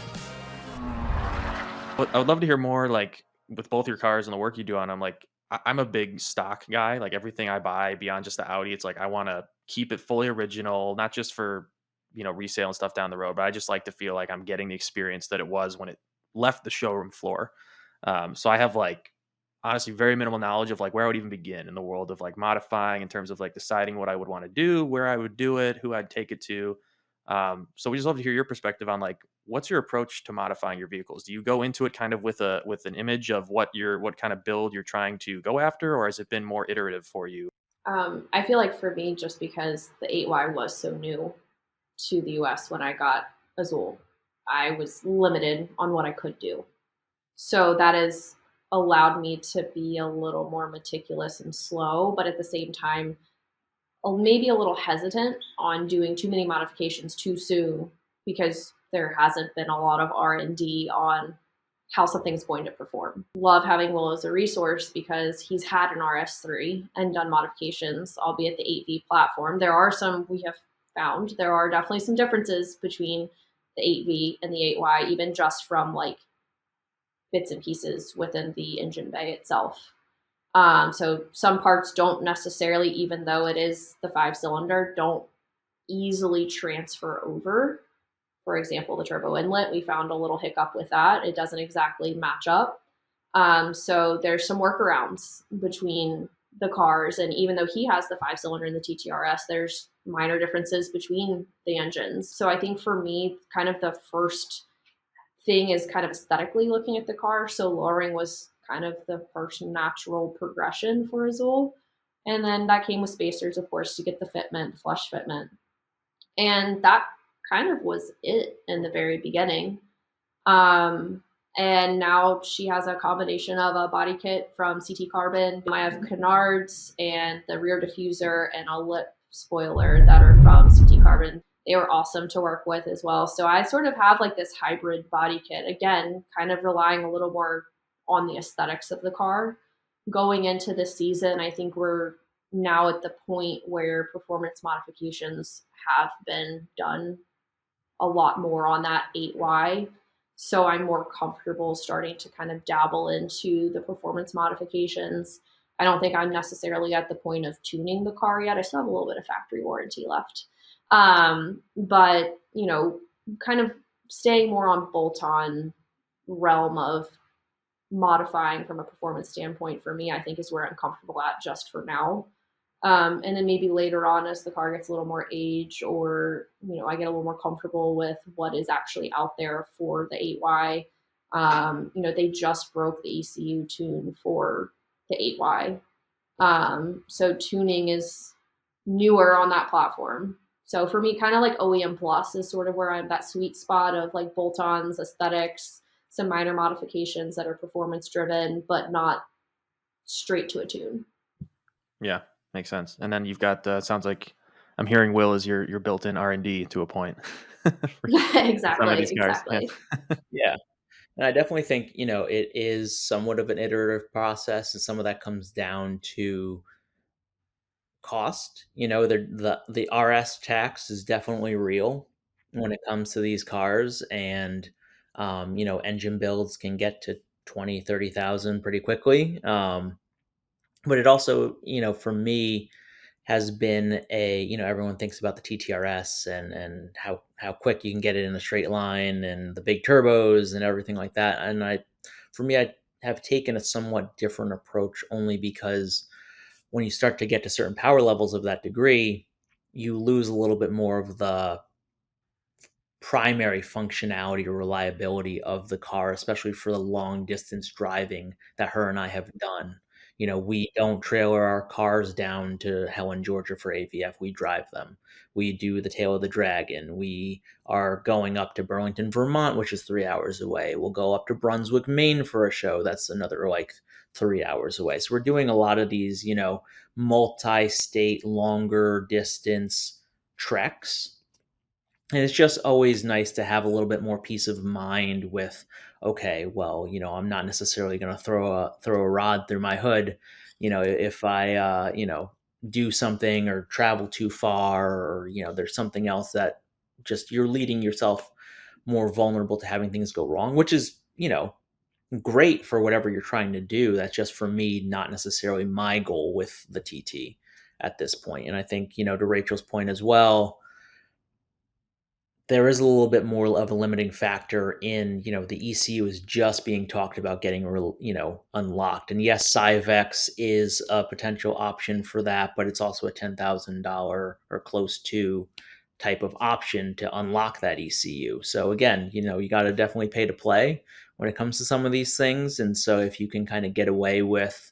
Speaker 1: I would love to hear more, like, with both your cars and the work you do on them. Like, I'm a big stock guy. Like, everything I buy beyond just the Audi, it's like I want to keep it fully original, not just for, resale and stuff down the road, but I just like to feel like I'm getting the experience that it was when it left the showroom floor. So I have, like, honestly, very minimal knowledge of like where I would even begin in the world of like modifying, in terms of like deciding what I would want to do, where I would do it, who I'd take it to. So we just love to hear your perspective on like, what's your approach to modifying your vehicles? Do you go into it kind of with an image of what kind of build you're trying to go after, or has it been more iterative for you?
Speaker 2: I feel like for me, just because the 8Y was so new to the US when I got Azul, I was limited on what I could do. So that has allowed me to be a little more meticulous and slow, but at the same time, maybe a little hesitant on doing too many modifications too soon, because there hasn't been a lot of R&D on how something's going to perform. Love having Will as a resource because he's had an RS3 and done modifications, albeit the 8V platform. There are definitely some differences between the 8V and the 8Y, even just from like bits and pieces within the engine bay itself. So some parts don't necessarily, even though it is the 5-cylinder, don't easily transfer over. For example, the turbo inlet, we found a little hiccup with that. It doesn't exactly match up. So there's some workarounds between the cars. And even though he has the 5-cylinder and the TTRS, there's minor differences between the engines. So I think for me, kind of the first thing is kind of aesthetically looking at the car. So lowering was kind of the first natural progression for Azul. And then that came with spacers, of course, to get the fitment, flush fitment. And that kind of was it in the very beginning. And now she has a combination of a body kit from CT Carbon. I have canards and the rear diffuser and a lip spoiler that are from CT Carbon. They were awesome to work with as well. So I sort of have like this hybrid body kit, again, kind of relying a little more on the aesthetics of the car. Going into the season, I think we're now at the point where performance modifications have been done a lot more on that 8Y. So I'm more comfortable starting to kind of dabble into the performance modifications. I don't think I'm necessarily at the point of tuning the car yet. I still have a little bit of factory warranty left. But, kind of staying more on bolt-on realm of modifying from a performance standpoint for me, I think is where I'm comfortable at just for now. And then maybe later on, as the car gets a little more age, or I get a little more comfortable with what is actually out there for the 8Y. They just broke the ECU tune for the 8Y, so tuning is newer on that platform. So for me, kind of like OEM Plus is sort of where I'm that sweet spot of like bolt-ons, aesthetics, some minor modifications that are performance driven, but not straight to a tune.
Speaker 1: Yeah, makes sense. And then you've got sounds like I'm hearing Will is your built-in R&D to a point. For some of
Speaker 2: Exactly,
Speaker 1: these cars. Yeah.
Speaker 2: exactly.
Speaker 3: Yeah. And I definitely think, it is somewhat of an iterative process, and some of that comes down to cost. The RS tax is definitely real when it comes to these cars, and engine builds can get to 20, 30,000 pretty quickly. But it also, for me, has been everyone thinks about the TTRS and how quick you can get it in a straight line and the big turbos and everything like that. And for me, I have taken a somewhat different approach, only because when you start to get to certain power levels of that degree, you lose a little bit more of the primary functionality or reliability of the car, especially for the long distance driving that her and I have done. We don't trailer our cars down to Helen, Georgia for AVF. We drive them. We do the Tail of the Dragon. We are going up to Burlington, Vermont, which is 3 hours away. We'll go up to Brunswick, Maine for a show. That's another like 3 hours away. So we're doing a lot of these, multi state, longer distance treks, and it's just always nice to have a little bit more peace of mind with, okay, well, I'm not necessarily going to throw a rod through my hood, if I do something or travel too far, or there's something else that just you're leading yourself more vulnerable to having things go wrong, which is great for whatever you're trying to do. That's just, for me, not necessarily my goal with the TT at this point. And I think, to Rachel's point as well, there is a little bit more of a limiting factor in, the ECU is just being talked about getting, unlocked. And yes, Cyvex is a potential option for that, but it's also a $10,000 or close to type of option to unlock that ECU. So again, you got to definitely pay to play when it comes to some of these things. And so if you can kind of get away with,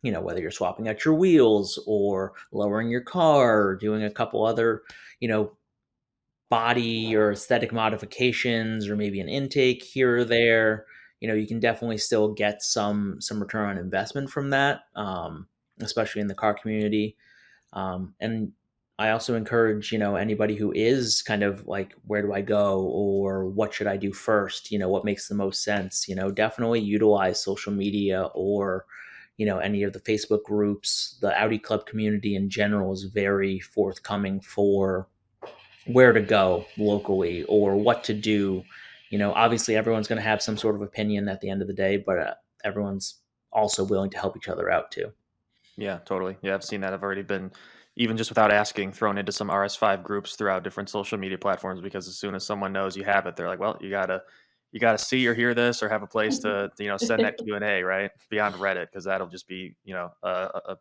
Speaker 3: whether you're swapping out your wheels or lowering your car or doing a couple other, body or aesthetic modifications, or maybe an intake here or there, you can definitely still get some return on investment from that, especially in the car community. And I also encourage, anybody who is kind of like, where do I go, or what should I do first, what makes the most sense, definitely utilize social media, or any of the Facebook groups. The Audi Club community in general is very forthcoming for where to go locally or what to do. Obviously everyone's going to have some sort of opinion at the end of the day, but everyone's also willing to help each other out too.
Speaker 1: Yeah, totally. Yeah, I've seen that. I've already been, even just without asking, thrown into some RS5 groups throughout different social media platforms, because as soon as someone knows you have it, they're like, well, you gotta see or hear this or have a place to send that Q&A, right, beyond Reddit, because that'll just be a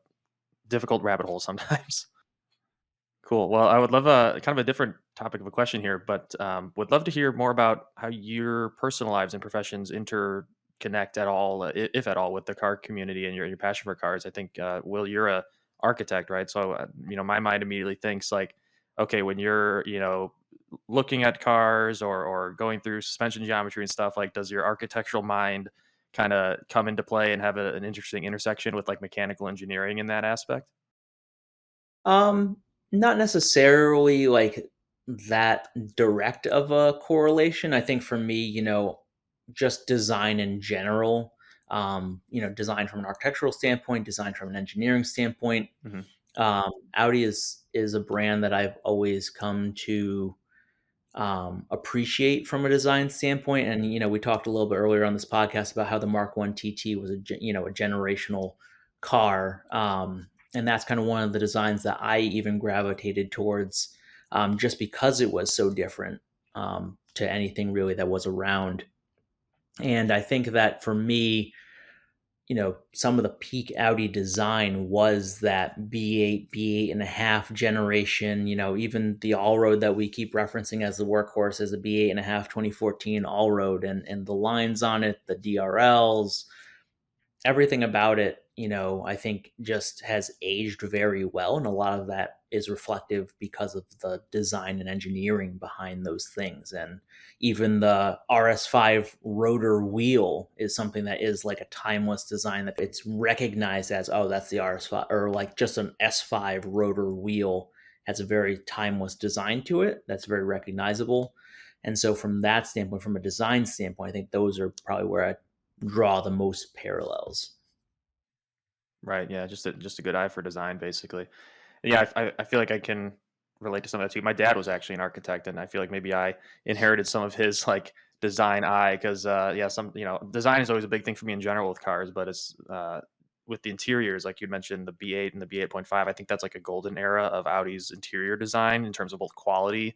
Speaker 1: difficult rabbit hole sometimes. Cool. Well, I would love a kind of a different topic of a question here, but would love to hear more about how your personal lives and professions interconnect at all, if at all, with the car community and your passion for cars. I think, Will, you're a architect, right? So, my mind immediately thinks like, okay, when you're, looking at cars or going through suspension geometry and stuff, like does your architectural mind kind of come into play and have an interesting intersection with like mechanical engineering in that aspect?
Speaker 3: Um, Not necessarily like that direct of a correlation. I think for me, just design in general, design from an architectural standpoint, design from an engineering standpoint.
Speaker 1: Hmm.
Speaker 3: Audi is a brand that I've always come to appreciate from a design standpoint. And we talked a little bit earlier on this podcast about how the Mark One TT was a generational car, and that's kind of one of the designs that I even gravitated towards, just because it was so different to anything really that was around. And I think that for me, some of the peak Audi design was that B8, B8 and a half generation. Even the All Road that we keep referencing as the workhorse is a B8 and a half 2014 All Road, and the lines on it, the DRLs, everything about it, I think just has aged very well. And a lot of that is reflective because of the design and engineering behind those things. And even the RS5 rotor wheel is something that is like a timeless design, that it's recognized as, oh, that's the RS5, or like just an S5 rotor wheel has a very timeless design to it that's very recognizable. And so from that standpoint, from a design standpoint, I think those are probably where I draw the most parallels.
Speaker 1: Right. Yeah. Just a good eye for design, basically. Yeah. I feel like I can relate to some of that too. My dad was actually an architect, and I feel like maybe I inherited some of his like design eye because yeah, some design is always a big thing for me in general with cars, but it's with the interiors, like you mentioned, the B8 and the B8.5. I think that's like a golden era of Audi's interior design in terms of both quality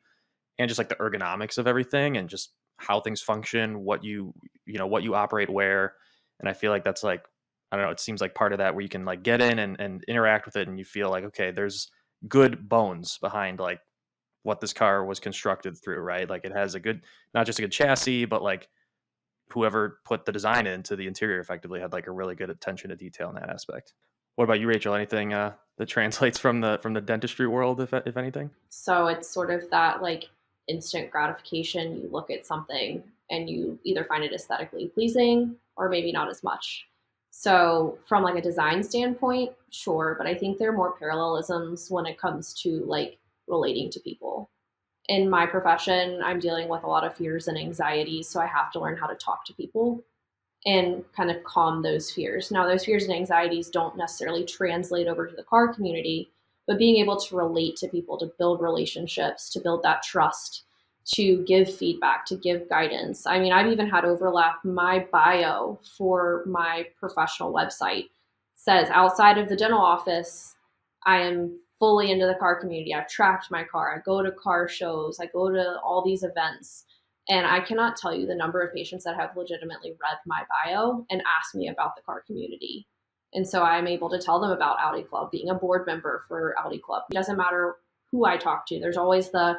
Speaker 1: and just like the ergonomics of everything and just how things function, what you operate where. And I feel like that's like, I don't know, it seems like part of that where you can like get in and interact with it and you feel like, okay, there's good bones behind like what this car was constructed through, right? Like it has a good, not just a good chassis, but like whoever put the design into the interior effectively had like a really good attention to detail in that aspect. What about you, Rachel? Anything that translates from the dentistry world, if anything?
Speaker 2: So it's sort of that like instant gratification. You look at something and you either find it aesthetically pleasing or maybe not as much. So from like a design standpoint, sure, but I think there are more parallelisms when it comes to like relating to people. In my profession, I'm dealing with a lot of fears and anxieties, so I have to learn how to talk to people and kind of calm those fears. Now, those fears and anxieties don't necessarily translate over to the car community, but being able to relate to people, to build relationships, to build that trust, to give feedback, to give guidance. I mean, I've even had overlap. My bio for my professional website says outside of the dental office, I am fully into the car community. I've tracked my car. I go to car shows. I go to all these events. And I cannot tell you the number of patients that have legitimately read my bio and asked me about the car community. And so I'm able to tell them about Audi Club, being a board member for Audi Club. It doesn't matter who I talk to, there's always the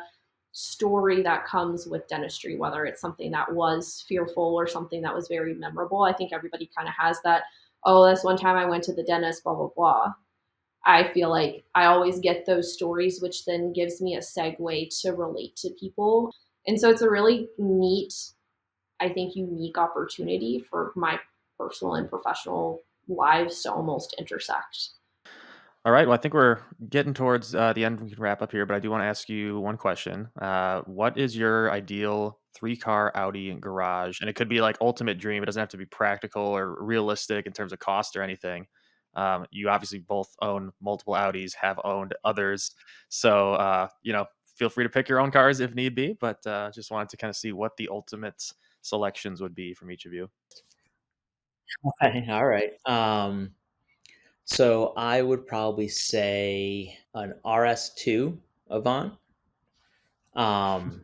Speaker 2: story that comes with dentistry, whether it's something that was fearful or something that was very memorable. I think everybody kind of has that, oh, this one time I went to the dentist, blah, blah, blah. I feel like I always get those stories, which then gives me a segue to relate to people. And so it's a really neat, I think, unique opportunity for my personal and professional lives to almost intersect.
Speaker 1: All right. Well, I think we're getting towards the end. We can wrap up here, but I do want to ask you one question. What is your ideal three-car Audi garage? And it could be like ultimate dream. It doesn't have to be practical or realistic in terms of cost or anything. You obviously both own multiple Audis, have owned others, so feel free to pick your own cars if need be. But just wanted to kind of see what the ultimate selections would be from each of you.
Speaker 3: Okay, all right. So I would probably say an RS2 Avant, um,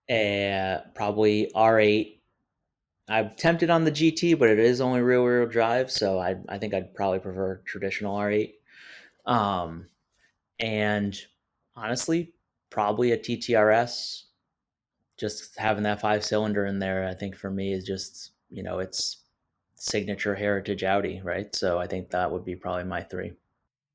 Speaker 3: probably R8. I'm tempted on the GT, but it is only rear-wheel drive, so I think I'd probably prefer traditional R8. Um, and honestly, probably a TTRS. Just having that 5-cylinder in there, I think for me is just, it's signature heritage Audi, right? So I think that would be probably my three.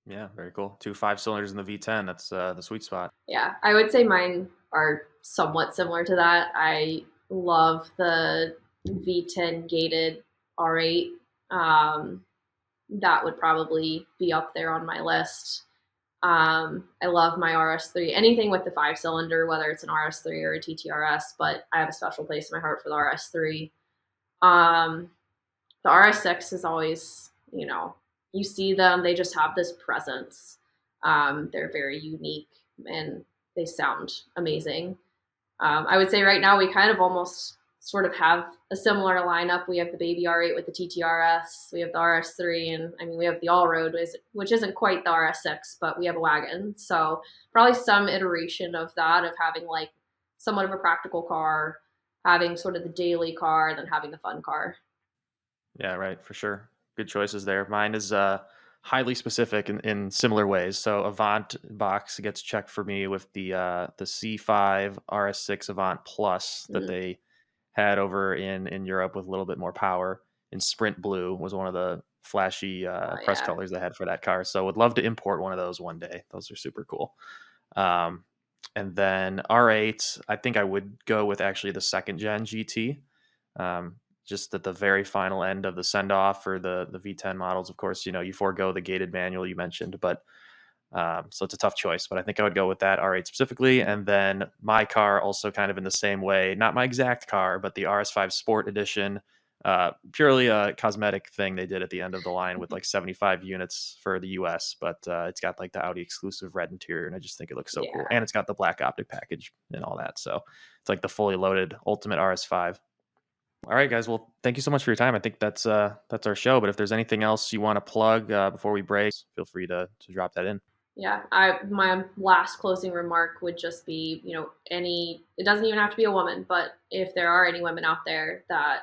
Speaker 1: Yeah, very cool. 2 5 cylinders in the V10. That's the sweet spot.
Speaker 2: Yeah, I would say mine are somewhat similar to that. I love the V10 gated R8. Um, that would probably be up there on my list. I love my RS3. Anything with the 5 cylinder, whether it's an RS3 or a TTRS, but I have a special place in my heart for the RS3. Um, the RS6 is always, you see them, they just have this presence. They're very unique and they sound amazing. I would say right now we kind of almost sort of have a similar lineup. We have the baby R8 with the TTRS, we have the RS3, and I mean we have the all road, which isn't quite the RS6, but we have a wagon. So probably some iteration of that, of having like somewhat of a practical car, having sort of the daily car, and then having the fun car.
Speaker 1: Yeah, right, for sure. Good choices there. Mine is highly specific in similar ways. So Avant box gets checked for me with the C5 RS6 Avant Plus that
Speaker 2: Mm.
Speaker 1: they had over in Europe with a little bit more power. In Sprint Blue was one of the flashy
Speaker 2: Oh
Speaker 1: press
Speaker 2: yeah.
Speaker 1: colors they had for that car. So would love to import one of those one day. Those are super cool. Um, and then R8, I think I would go with actually the second gen GT. Um, just at the very final end of the send off for the V10 models. Of course, you forego the gated manual you mentioned, but so it's a tough choice. But I think I would go with that R8 specifically. And then my car also kind of in the same way, not my exact car, but the RS5 Sport Edition. Purely a cosmetic thing they did at the end of the line with like 75 units for the US, but it's got like the Audi exclusive red interior, and I just think it looks so cool.
Speaker 2: Yeah.
Speaker 1: And it's got the black optic package and all that. So it's like the fully loaded ultimate RS5. All right, guys. Well, thank you so much for your time. I think that's our show. But if there's anything else you want to plug before we break, feel free to drop that in.
Speaker 2: Yeah, my last closing remark would just be, it doesn't even have to be a woman, but if there are any women out there that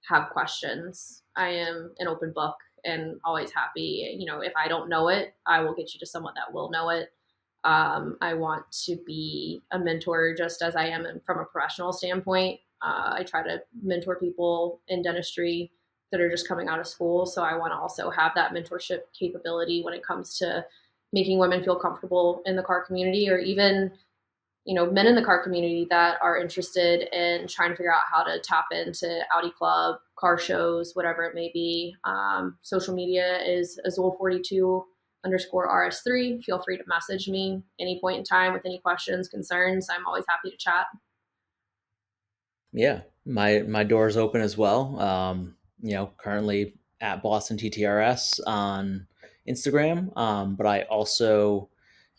Speaker 2: have questions, I am an open book and always happy. If I don't know it, I will get you to someone that will know it. I want to be a mentor just as I am from a professional standpoint. I try to mentor people in dentistry that are just coming out of school. So I want to also have that mentorship capability when it comes to making women feel comfortable in the car community, or even men in the car community that are interested in trying to figure out how to tap into Audi Club, car shows, whatever it may be. Social media is Azul42_RS3. Feel free to message me any point in time with any questions, concerns. I'm always happy to chat.
Speaker 3: Yeah, my door is open as well. Currently at Boston TTRS on Instagram, but I also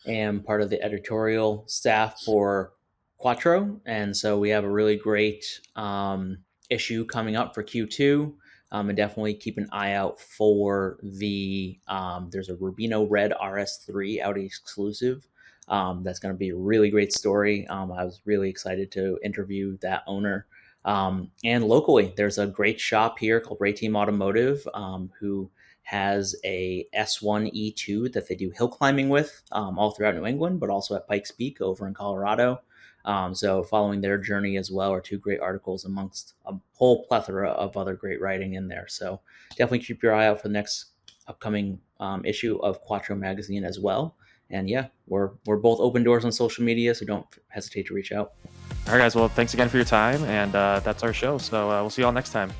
Speaker 3: am part of the editorial staff for Quattro, and so we have a really great issue coming up for Q2. And definitely keep an eye out for there's a Rubino Red RS3 Audi exclusive. That's going to be a really great story. I was really excited to interview that owner. And locally, there's a great shop here called Ray Team Automotive, who has a S1 E2 that they do hill climbing with all throughout New England, but also at Pikes Peak over in Colorado. So following their journey as well are two great articles amongst a whole plethora of other great writing in there. So definitely keep your eye out for the next upcoming issue of Quattro magazine as well. And yeah, we're both open doors on social media, so don't hesitate to reach out.
Speaker 1: All right, guys. Well, thanks again for your time, and that's our show. So we'll see you all next time.